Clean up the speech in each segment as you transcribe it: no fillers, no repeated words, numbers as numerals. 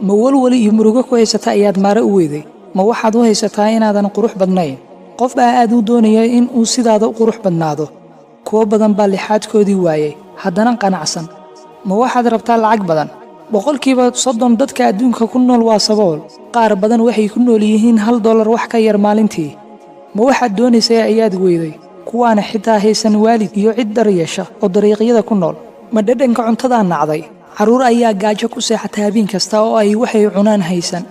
ma walwali iyo murugo ku haysata ayaad maare u weyday ma waxaad u haysataa inaadan qurux badnayn qof baa aad u doonaya in uu sidaada u qurux badnaado kuwo badan baa lixaadkoodii waayay haddana qanacsan ma waxaad rabtaa lacag badan boqolkiiba 30 dadka adduunka ku nool waa sabool qaar badan waxay ku nool yihiin $1 wax ka yar maalintii ma waxaad doonaysaa ayaad weyday kuwaana xitaa haysan waalid iyo cid daryeesha oo dariiqyada ku nool ma dhadhanka cuntada nacday caruur ayaa gaajo ku seexata habeen kasta oo ay waxay cunaan haysan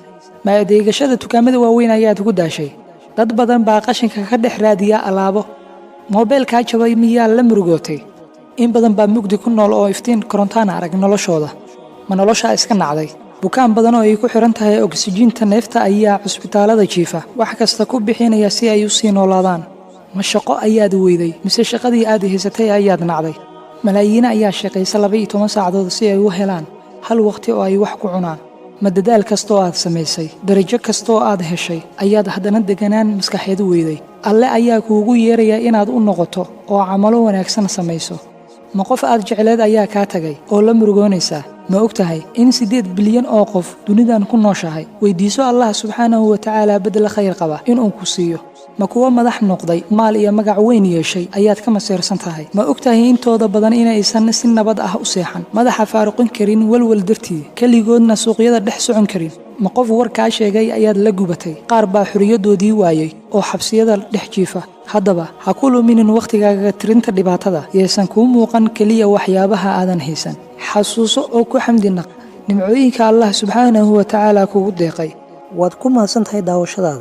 ma adeegashada dukaamada waaweyn ayaad ugu daashay dad badan baa qashinka ka dhex raadiya alaabo moobilka jabay miyaa la murugootay in badan baa mugdi ku nool oo iftiin korontaan arag noloshooda ma nolosha iska nacday bukaan badan oo ay ku xiran tahay oksijiinta neefta ayaa cusbitaalada jiifa wax kasta ku bixinaya si ay u sii noolaadaan ma shaqo ayaad weyday mise shaqadii aad haysatay ayaad nacday malaayiin ayaa shaqaysa 12 saacadood si ay u helaan hal waqti oo ay wax ku cunaan ma dadaal kasta oo aad samaysay darajo kasta oo aad heshay ayaad haddana deganaan maskaxeed weyday alle ayaa kuugu yeeraya inaad u noqoto oo camalo wanaagsan samayso ma qof aad jecleed ayaa kaa tagay oo la murugoonaysa ma ogtahay in 8 bilyan oo qof dunidan ku nooshahay weydiiso Allah subhanahu wa ta'ala bedel khayr qaba inuu ku siiyo ma kuwa madax noqday maal iyo magac weyn yeeshay ayaad ka maseersan tahay ma ogtahay intooda badan inaysan si nabad ah u seexan madaxa faaruqin karin walwal dartii kaligoodna suuqyada dhex socon karin ma qof warkaa sheegay ayaad la gubatay qaar baa xuriyadoodii waayay oo xabsiyada dhex jiifa haddaba ha ku luminin waqtigaaga tirinta dhibaatada yeesan kuu muuqan kaliya waxyaabaha aadan haysan xasuuso oo ku xamdi naq nimcooyinka Allah subhanahu wa ta'ala kugu deeqay waad ku mahadsantahay daawashadaada